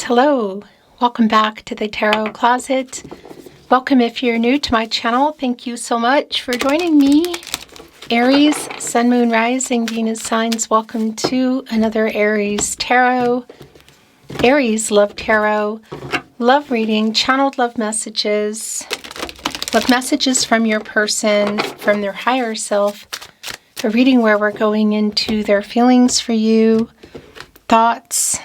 hello. Welcome back to the Tarot Closet. Welcome if you're new to my channel. Thank you so much for joining me. Aries, Sun, Moon, Rising, Venus signs. Welcome to another Aries Tarot. Aries Love Tarot. Love reading, channeled love messages. Love messages from your person, from their higher self. A reading where we're going into their feelings for you, thoughts.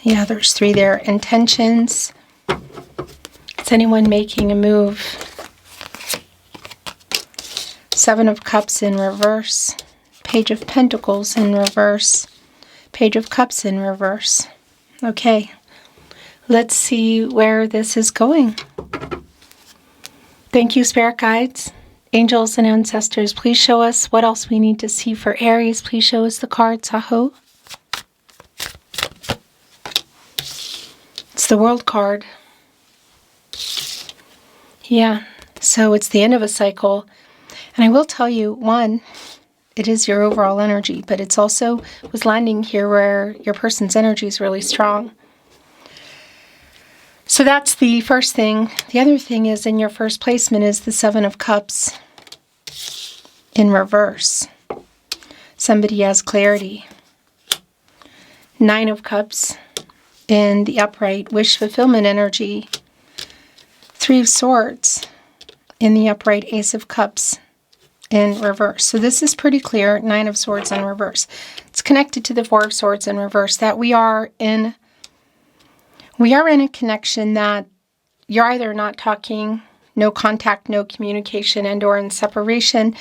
Yeah, there's 3 there. Intentions. Is anyone making a move? 7 of Cups in reverse. Page of Pentacles in reverse. Page of Cups in reverse. Okay, let's see where this is going. Thank you, Spirit Guides, Angels, and Ancestors. Please show us what else we need to see for Aries. Please show us the cards. Aho. It's the World card. Yeah, so it's the end of a cycle. And I will tell you, one, it is your overall energy, but it's also was landing here where your person's energy is really strong. So that's the first thing. The other thing is in your first placement is the 7 of Cups in reverse. Somebody has clarity. 9 of Cups in the upright, wish fulfillment energy. 3 of Swords in the upright, Ace of Cups in reverse. So this is pretty clear, 9 of Swords in reverse. It's connected to the 4 of Swords in reverse, that we are in a connection that you're either not talking, no contact, no communication, and or in separation.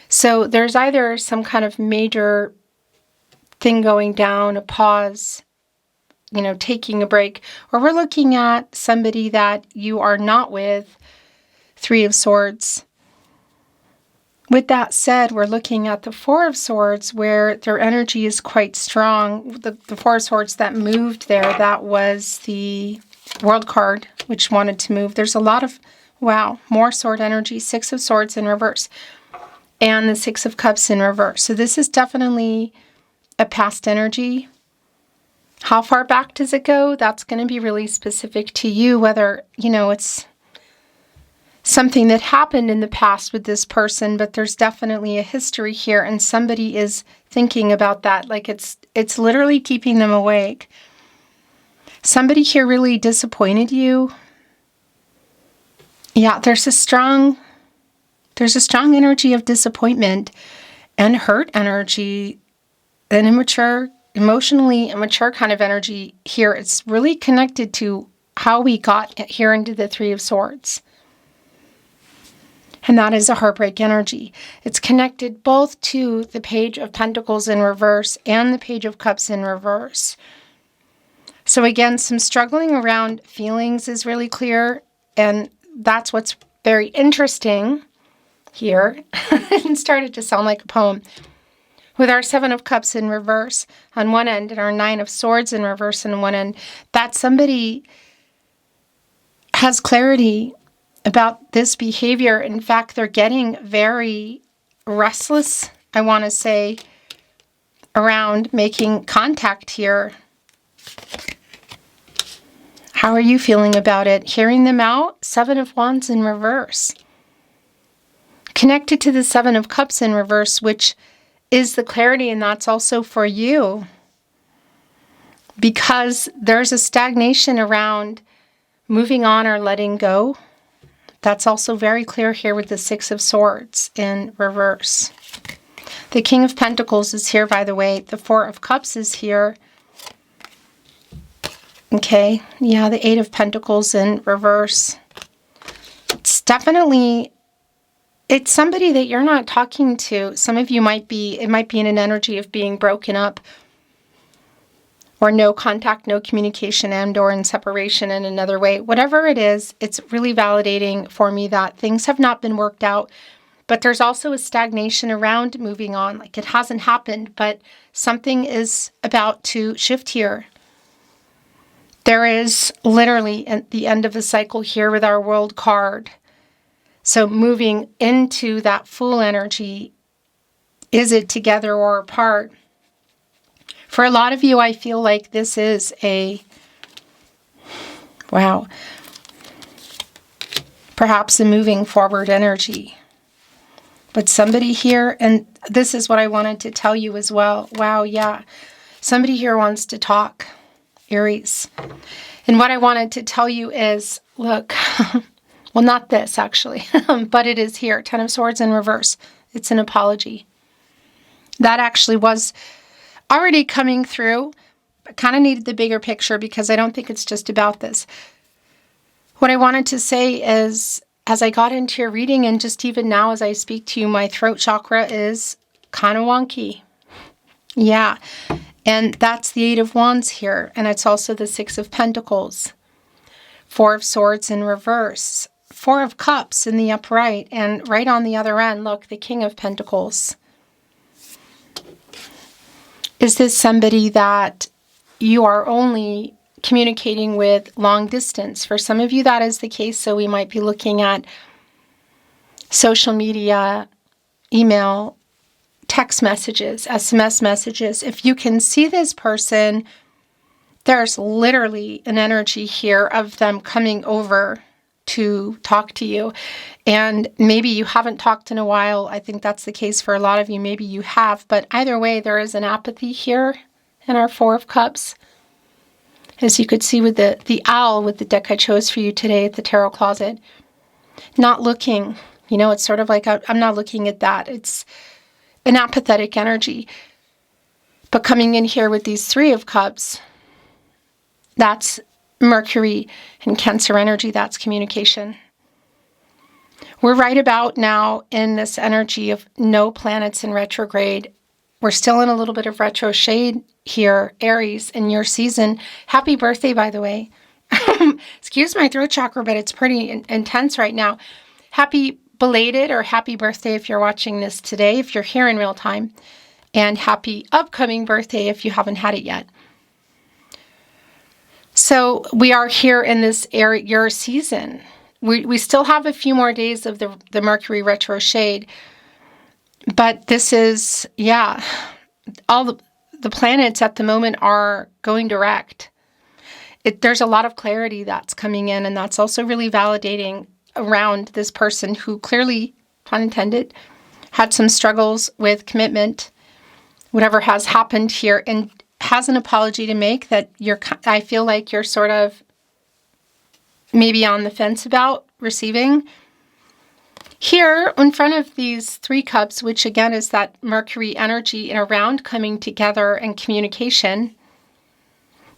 So there's either some kind of major thing going down, a pause, taking a break, or we're looking at somebody that you are not with, 3 of Swords. With that said, we're looking at the 4 of Swords where their energy is quite strong. The 4 of Swords that moved there, that was the World card, which wanted to move. There's a lot of, wow, more sword energy. 6 of Swords in reverse. And the 6 of Cups in reverse. So this is definitely a past energy. How far back does it go? That's going to be really specific to you, whether, it's something that happened in the past with this person, but there's definitely a history here, and somebody is thinking about that. Like it's literally keeping them awake. Somebody here really disappointed you. Yeah, there's a strong energy of disappointment and hurt energy, an emotionally immature kind of energy here. It's really connected to how we got here into the 3 of Swords. And that is a heartbreak energy. It's connected both to the Page of Pentacles in reverse and the Page of Cups in reverse. So again, some struggling around feelings is really clear. And that's what's very interesting here. It started to sound like a poem. With our 7 of Cups in reverse on one end and our 9 of Swords in reverse on one end, that somebody has clarity about this behavior. In fact, they're getting very restless, I want to say, around making contact here. How are you feeling about it? Hearing them out? 7 of Wands in reverse. Connected to the 7 of Cups in reverse, which is the clarity, and that's also for you. Because there's a stagnation around moving on or letting go. That's also very clear here with the 6 of Swords in reverse. The King of Pentacles is here, by the way. The 4 of Cups is here. Okay, yeah, the 8 of Pentacles in reverse. It's somebody that you're not talking to. Some of you it might be in an energy of being broken up, or no contact, no communication, and or in separation in another way. Whatever it is, it's really validating for me that things have not been worked out, but there's also a stagnation around moving on. Like it hasn't happened, but something is about to shift here. There is literally at the end of the cycle here with our World card. So moving into that Fool energy, is it together or apart? For a lot of you, I feel like this is perhaps a moving forward energy. But somebody here, and this is what I wanted to tell you as well. Wow, yeah. Somebody here wants to talk, Aries. And what I wanted to tell you is, look, well, not this actually, but it is here. 10 of Swords in reverse. It's an apology. That actually was already coming through. I kind of needed the bigger picture because I don't think it's just about this. What I wanted to say is, as I got into your reading, and just even now as I speak to you, my throat chakra is kind of wonky. Yeah. And that's the 8 of Wands here. And it's also the 6 of Pentacles. 4 of Swords in reverse. 4 of Cups in the upright. And right on the other end, look, the King of Pentacles. Is this somebody that you are only communicating with long distance? For some of you, that is the case. So we might be looking at social media, email, text messages, SMS messages. If you can see this person, there's literally an energy here of them coming over to talk to you. And maybe you haven't talked in a while. I think that's the case for a lot of you. Maybe you have. But either way, there is an apathy here in our 4 of Cups. As you could see with the owl with the deck I chose for you today at the tarot closet. Not looking. You know, it's sort of like, I'm not looking at that. It's an apathetic energy. But coming in here with these 3 of Cups, that's Mercury and Cancer energy. That's communication. We're right about now in this energy of no planets in retrograde. We're still in a little bit of retro shade here, Aries, in your season. Happy birthday, by the way. Excuse my throat chakra, but it's pretty intense right now. Happy belated or happy birthday if you're watching this today, if you're here in real time. And happy upcoming birthday if you haven't had it yet. So we are here in this your season. We still have a few more days of the Mercury retro shade. But this is, yeah, all the planets at the moment are going direct. There's a lot of clarity that's coming in, and that's also really validating around this person who clearly, pun intended, had some struggles with commitment, whatever has happened here, and has an apology to make that I feel like you're sort of maybe on the fence about receiving. Here, in front of these 3 cups, which again is that Mercury energy and around coming together and communication,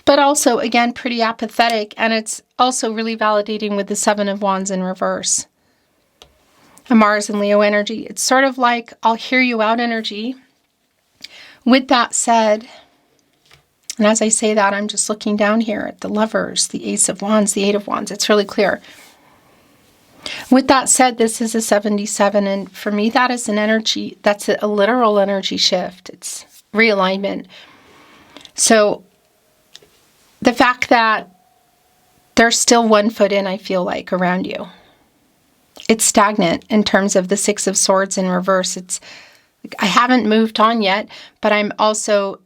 but also, again, pretty apathetic, and it's also really validating with the 7 of Wands in reverse. A Mars and Leo energy. It's sort of like, I'll hear you out energy. With that said, and as I say that, I'm just looking down here at the Lovers, the Ace of Wands, the 8 of Wands. It's really clear. With that said, this is a 77, and for me, that is an energy, that's a literal energy shift. It's realignment. So the fact that there's still 1 foot in, I feel like, around you. It's stagnant in terms of the 6 of Swords in reverse. I haven't moved on yet, but I'm also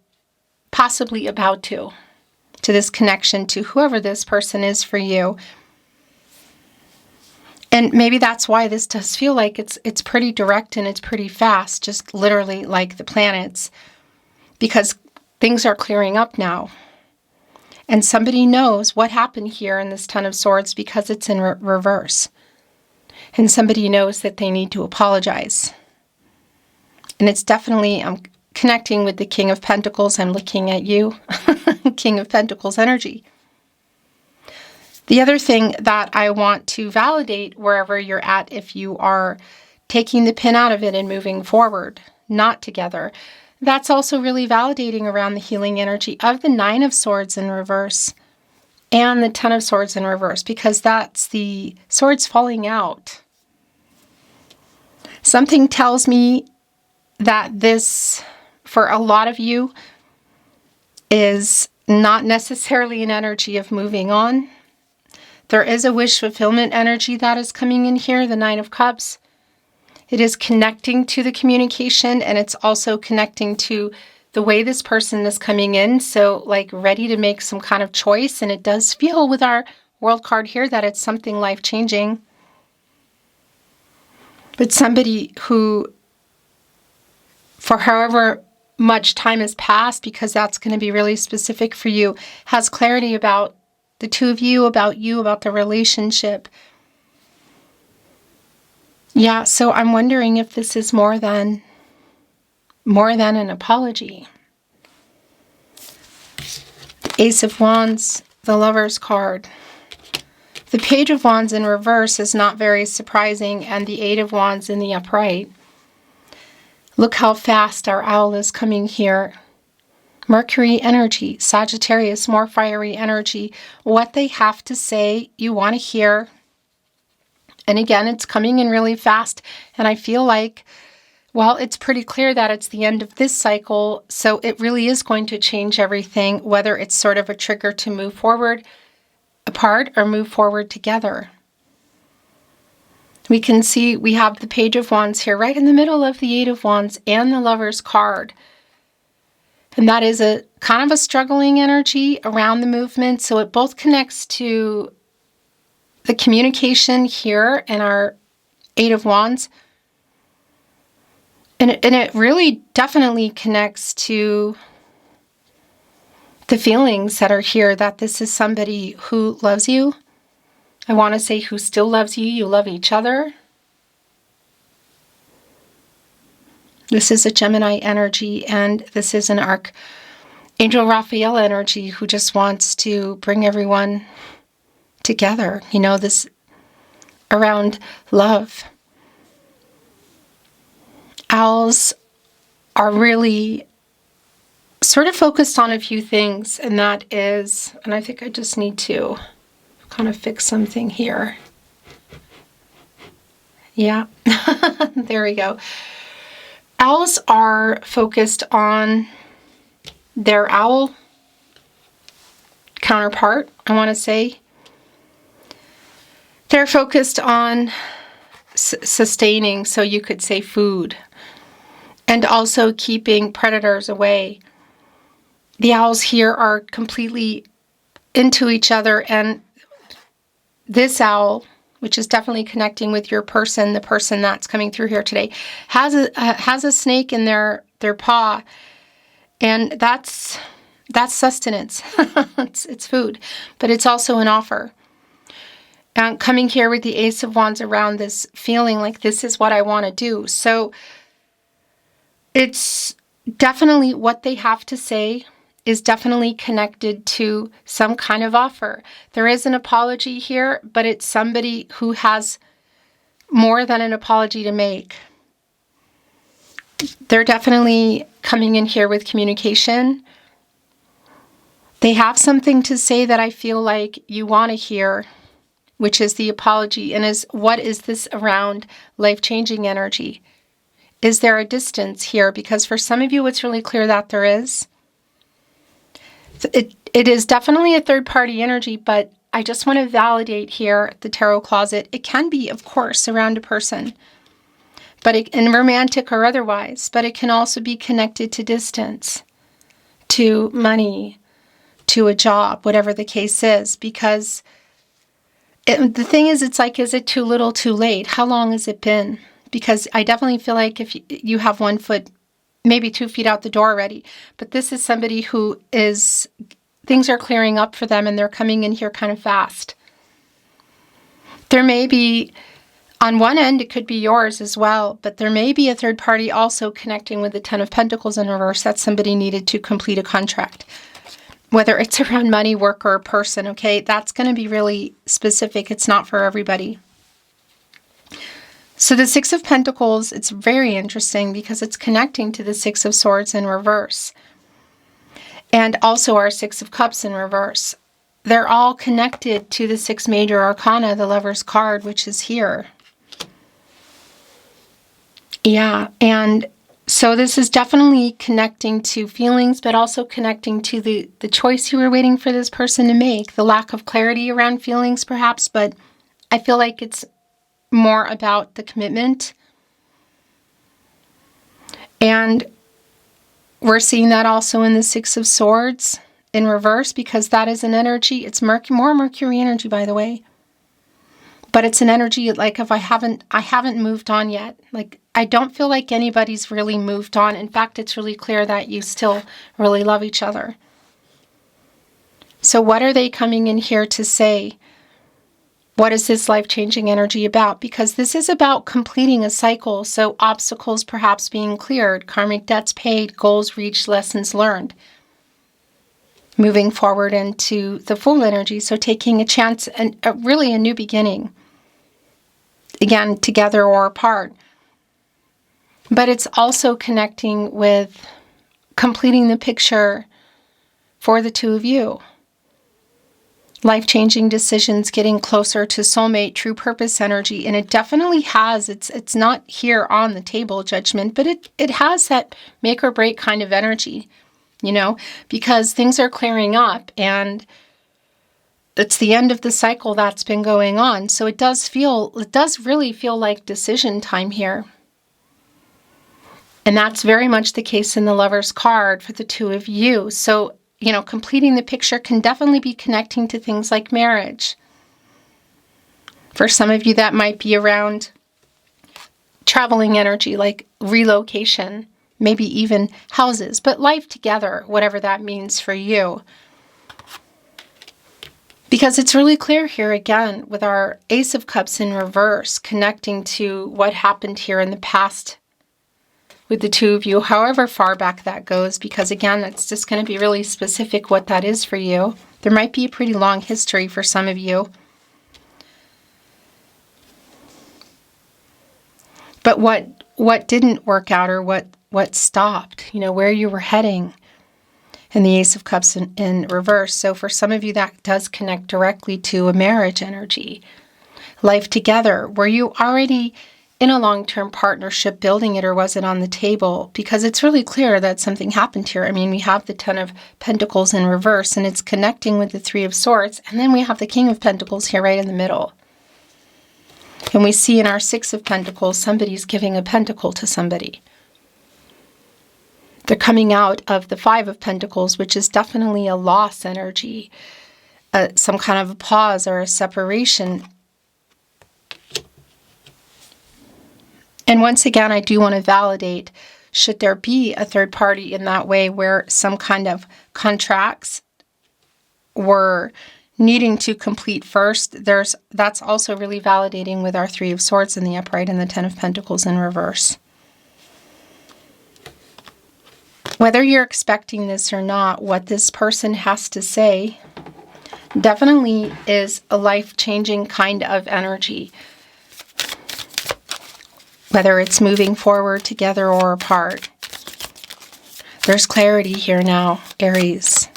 possibly about to this connection to whoever this person is for you. And maybe that's why this does feel like it's pretty direct and it's pretty fast, just literally like the planets, because things are clearing up now. And somebody knows what happened here in this 10 of Swords because it's in reverse. And somebody knows that they need to apologize. And it's definitely, I'm connecting with the King of Pentacles. I'm looking at you, King of Pentacles energy. The other thing that I want to validate wherever you're at, if you are taking the pin out of it and moving forward, not together, that's also really validating around the healing energy of the 9 of Swords in reverse and the 10 of Swords in reverse, because that's the swords falling out. Something tells me that this, for a lot of you, is not necessarily an energy of moving on. There is a wish fulfillment energy that is coming in here, the 9 of Cups. It is connecting to the communication, and it's also connecting to the way this person is coming in. So like ready to make some kind of choice. And it does feel with our World card here that it's something life-changing. But somebody who, for however much time has passed, because that's going to be really specific for you, has clarity about the two of you, about the relationship. Yeah, so I'm wondering if this is more than an apology. The Ace of Wands, the Lover's card. The Page of Wands in reverse is not very surprising, and the Eight of Wands in the upright. Look how fast our owl is coming here. Mercury energy, Sagittarius, more fiery energy. What they have to say, you want to hear. And again, it's coming in really fast. And I feel like, well, it's pretty clear that it's the end of this cycle. So it really is going to change everything, whether it's sort of a trigger to move forward apart or move forward together. We can see we have the Page of Wands here right in the middle of the Eight of Wands and the Lover's card. And that is a kind of a struggling energy around the movement. So it both connects to the communication here in our Eight of Wands. And it really definitely connects to the feelings that are here, that this is somebody who loves you. I want to say who still loves you. You love each other. This is a Gemini energy, and this is an Archangel Raphael energy who just wants to bring everyone together. You know, this around love. Owls are really sort of focused on a few things, and that is, and I think I just need to kind of fix something here. Yeah, there we go. Owls are focused on their owl counterpart, I want to say. They're focused on sustaining, so you could say food, and also keeping predators away. The owls here are completely into each other, and this owl, which is definitely connecting with your person, the person that's coming through here today, has a snake in their paw, and that's sustenance. It's food, but it's also an offer. And coming here with the Ace of Wands around this feeling like this is what I want to do. So it's definitely what they have to say is definitely connected to some kind of offer. There is an apology here, but it's somebody who has more than an apology to make. They're definitely coming in here with communication. They have something to say that I feel like you want to hear, which is the apology, and is what is this around life-changing energy? Is there a distance here? Because for some of you, it's really clear that there is. It is definitely a third-party energy, but I just want to validate here the tarot closet. It can be, of course, around a person, but in romantic or otherwise, but it can also be connected to distance, to money, to a job, whatever the case is, because the thing is, it's like, is it too little, too late? How long has it been? Because I definitely feel like if you have 1 foot, maybe 2 feet out the door already, but this is somebody who is, things are clearing up for them and they're coming in here kind of fast. There may be, on one end, it could be yours as well, but there may be a third party also connecting with the Ten of Pentacles in reverse that somebody needed to complete a contract. Whether it's around money, work, or a person, okay? That's going to be really specific. It's not for everybody. So the Six of Pentacles, it's very interesting because it's connecting to the Six of Swords in reverse. And also our Six of Cups in reverse. They're all connected to the 6 major arcana, the Lover's card, which is here. Yeah, and so this is definitely connecting to feelings, but also connecting to the choice you were waiting for this person to make. The lack of clarity around feelings, perhaps, but I feel like it's more about the commitment. And We're seeing that also in the Six of Swords in reverse, because that is an energy. It's more Mercury energy, by the way. But it's an energy like if I haven't moved on yet. Like, I don't feel like anybody's really moved on. In fact, it's really clear that you still really love each other. So what are they coming in here to say? What is this life-changing energy about? Because this is about completing a cycle. So obstacles perhaps being cleared, karmic debts paid, goals reached, lessons learned. Moving forward into the Fool energy. So taking a chance and really a new beginning. Again, together or apart. But it's also connecting with completing the picture for the two of you. Life-changing decisions, getting closer to soulmate, true purpose energy. And it definitely has, it's not here on the table, judgment, but it has that make or break kind of energy, you know, because things are clearing up and it's the end of the cycle that's been going on. So it does really feel like decision time here. And that's very much the case in the Lover's card for the two of you. So, you know, completing the picture can definitely be connecting to things like marriage. For some of you, that might be around traveling energy, like relocation, maybe even houses, but life together, whatever that means for you. Because it's really clear here again with our Ace of Cups in reverse, connecting to what happened here in the past with the two of you, however far back that goes, because again, it's just going to be really specific what that is for you. There might be a pretty long history for some of you. But what didn't work out, or what stopped, you know, where you were heading, and the Ace of Cups in reverse. So for some of you, that does connect directly to a marriage energy. Life together. Were you already in a long-term partnership building it, or was it on the table? Because it's really clear that something happened here. I mean, we have the Ten of Pentacles in reverse, and it's connecting with the Three of Swords. And then we have the King of Pentacles here right in the middle. And we see in our Six of Pentacles, somebody's giving a pentacle to somebody. They're coming out of the Five of Pentacles, which is definitely a loss energy, some kind of a pause or a separation. And once again, I do want to validate, should there be a third party in that way where some kind of contracts were needing to complete first, that's also really validating with our Three of Swords in the upright and the Ten of Pentacles in reverse. Whether you're expecting this or not, what this person has to say definitely is a life-changing kind of energy. Whether it's moving forward together or apart. There's clarity here now, Aries.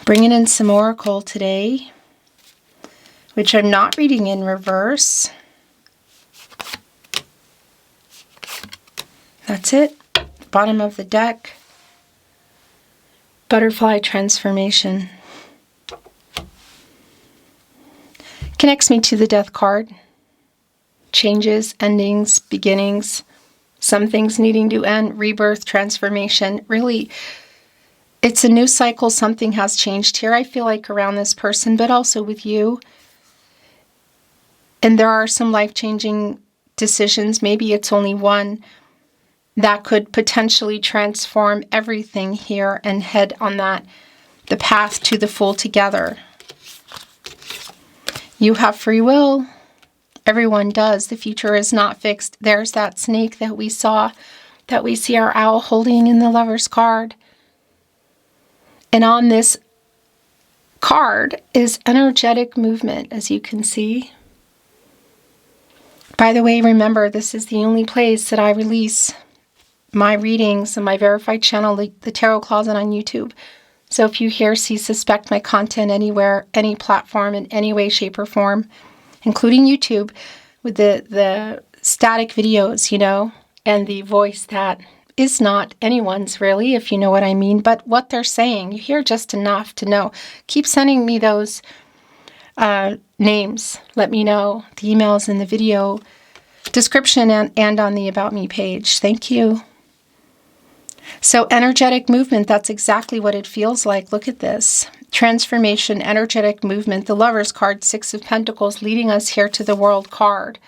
Bringing in some oracle today, which I'm not reading in reverse. That's it. Bottom of the deck. Butterfly transformation. Connects me to the Death card. Changes, endings, beginnings, some things needing to end, rebirth, transformation. Really, it's a new cycle. Something has changed here, I feel like, around this person, but also with you. And there are some life-changing decisions. Maybe it's only one that could potentially transform everything here and head on the path to the Fool together. You have free will. Everyone does. The future is not fixed. There's that snake that we saw, that we see our owl holding in the Lover's card. And on this card is energetic movement, as you can see. By the way, remember, this is the only place that I release my readings on my verified channel, the Tarot Closet on YouTube. So if you hear, see, suspect my content anywhere, any platform, in any way, shape, or form, including YouTube, with the static videos, you know, and the voice that is not anyone's really, if you know what I mean, but what they're saying, you hear just enough to know. Keep sending me those names. Let me know. The emails in the video description and on the About Me page. Thank you. So energetic movement, that's exactly what it feels like. Look at this. Transformation, energetic movement. The Lovers card, Six of Pentacles, leading us here to the World card,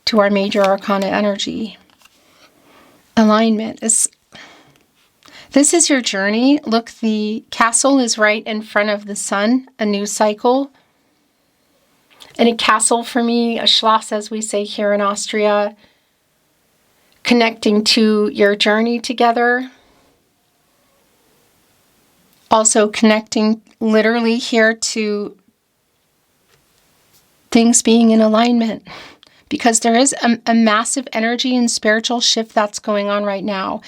to our major arcana energy. Alignment. This is your journey. Look, the castle is right in front of the sun, a new cycle. And a castle for me, a Schloss as we say here in Austria, connecting to your journey together. Also connecting literally here to things being in alignment. Because there is a massive energy and spiritual shift that's going on right now.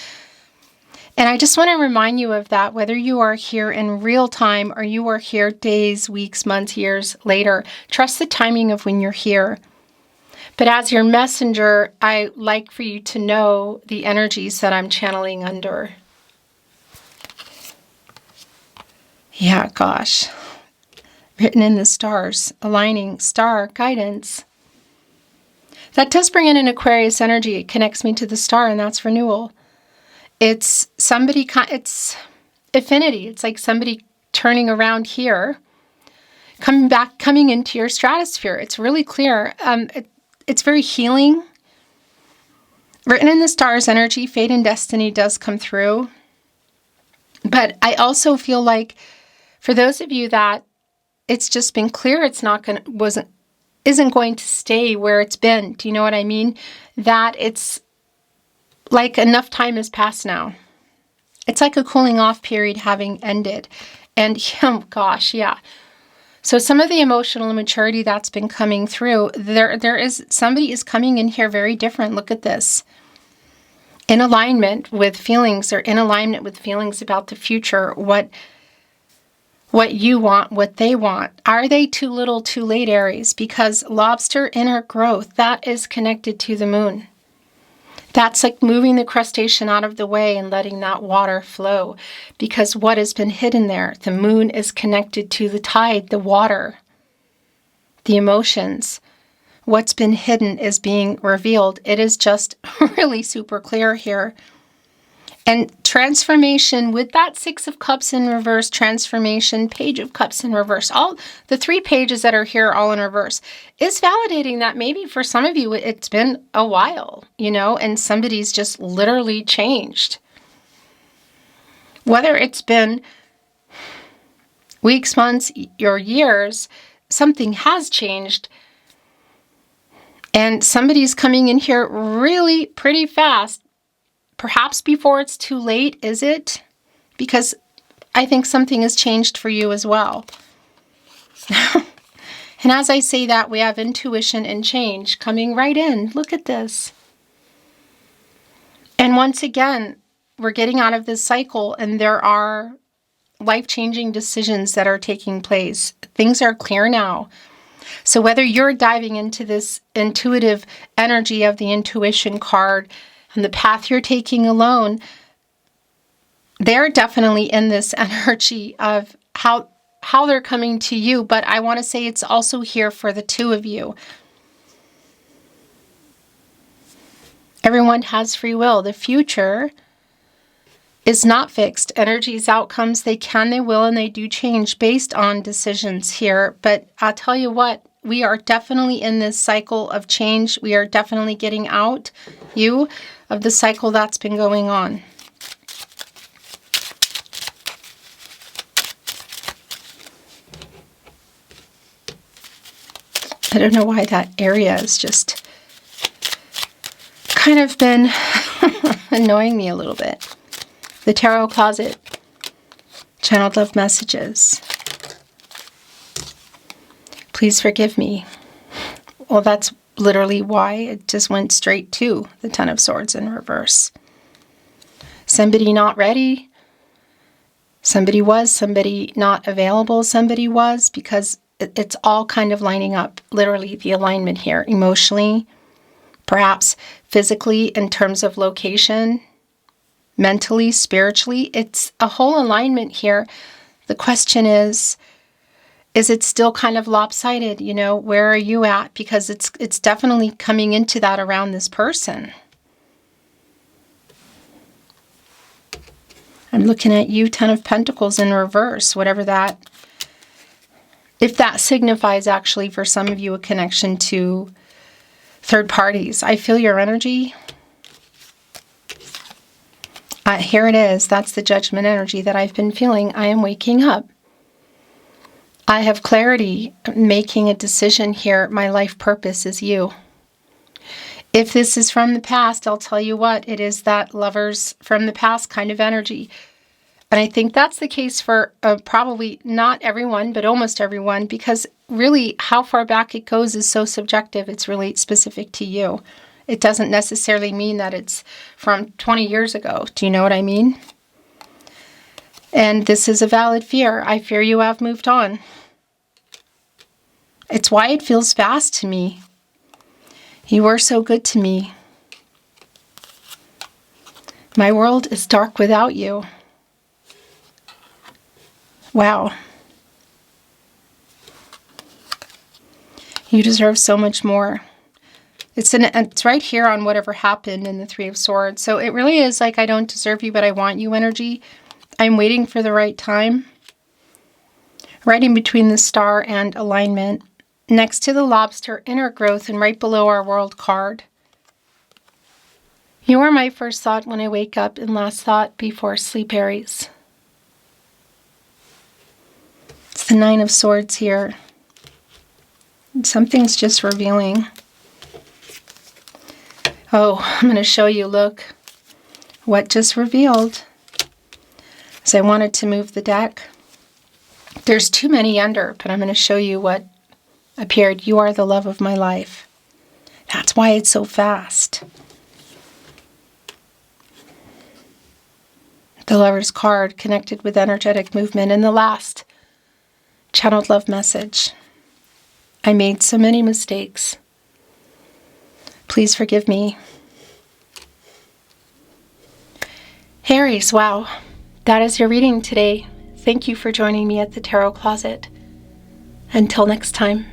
And I just want to remind you of that, whether you are here in real time or you are here days, weeks, months, years later. Trust the timing of when you're here. But as your messenger, I like for you to know the energies that I'm channeling under. Yeah, gosh. Written in the stars, aligning, star, guidance. That does bring in an Aquarius energy. It connects me to the star, and that's renewal. It's somebody, it's affinity. It's like somebody turning around here, coming into your stratosphere. It's really clear. It's very healing. Written in the stars energy, fate and destiny does come through. But I also feel like for those of you that it's just been clear it's isn't going to stay where it's been. Do you know what I mean? That it's like enough time has passed now. It's like a cooling off period having ended. And oh gosh, yeah. So some of the emotional immaturity that's been coming through, somebody is coming in here very different. Look at this. In alignment with feelings, or in alignment with feelings about the future, what you want, what they want. Are they too little, too late, Aries? Because lobster inner growth, that is connected to the moon. That's like moving the crustacean out of the way and letting that water flow. Because what has been hidden there? The moon is connected to the tide, the water, the emotions. What's been hidden is being revealed. It is just really super clear here. And transformation with that Six of Cups in reverse, transformation, Page of Cups in reverse, all the three pages that are here all in reverse, is validating that maybe for some of you it's been a while, and somebody's just literally changed. Whether it's been weeks, months, or years, something has changed. And somebody's coming in here really pretty fast. Perhaps before it's too late, is it? Because I think something has changed for you as well. And as I say that, we have intuition and change coming right in. Look at this. And once again, we're getting out of this cycle, and there are life-changing decisions that are taking place. Things are clear now. So whether you're diving into this intuitive energy of the intuition card, and the path you're taking alone, they're definitely in this energy of how they're coming to you. But I want to say it's also here for the two of you. Everyone has free will. The future is not fixed. Energies, outcomes, they can, they will, and they do change based on decisions here. But I'll tell you what, we are definitely in this cycle of change. We are definitely getting out, of the cycle that's been going on. I don't know why that area has just kind of been annoying me a little bit. The Tarot Closet. Channeled love messages. Please forgive me. Well, that's literally why it just went straight to the Ten of Swords in reverse. Somebody not ready. Somebody was. Somebody not available. Somebody was, because it's all kind of lining up. Literally the alignment here. Emotionally, perhaps physically in terms of location, mentally, spiritually. It's a whole alignment here. The question is it still kind of lopsided? Where are you at? Because it's definitely coming into that around this person. I'm looking at you, Ten of Pentacles in reverse, whatever that, if that signifies actually for some of you a connection to third parties. I feel your energy. Here it is. That's the Judgment energy that I've been feeling. I am waking up. I have clarity, making a decision here. My life purpose is you. If this is from the past, I'll tell you what, it is that lovers from the past kind of energy. And I think that's the case for probably not everyone, but almost everyone, because really how far back it goes is so subjective. It's really specific to you. It doesn't necessarily mean that it's from 20 years ago. Do you know what I mean? And this is a valid fear. I fear you have moved on. It's why it feels fast to me. You were so good to me. My world is dark without you. Wow. You deserve so much more. It's right here on whatever happened in the Three of Swords. So it really is like I don't deserve you, but I want you energy. I'm waiting for the right time. Right in between the Star and Alignment. Next to the Lobster, Inner Growth, and right below our World card. You are my first thought when I wake up and last thought before sleep, Aries. It's the Nine of Swords here. Something's just revealing. Oh, I'm going to show you, look, what just revealed. As I wanted to move the deck. There's too many under, but I'm going to show you what appeared. You are the love of my life. That's why it's so fast. The Lover's card connected with energetic movement. And the last, channeled love message. I made so many mistakes. Please forgive me. Aries, wow. That is your reading today. Thank you for joining me at the Tarot Closet. Until next time.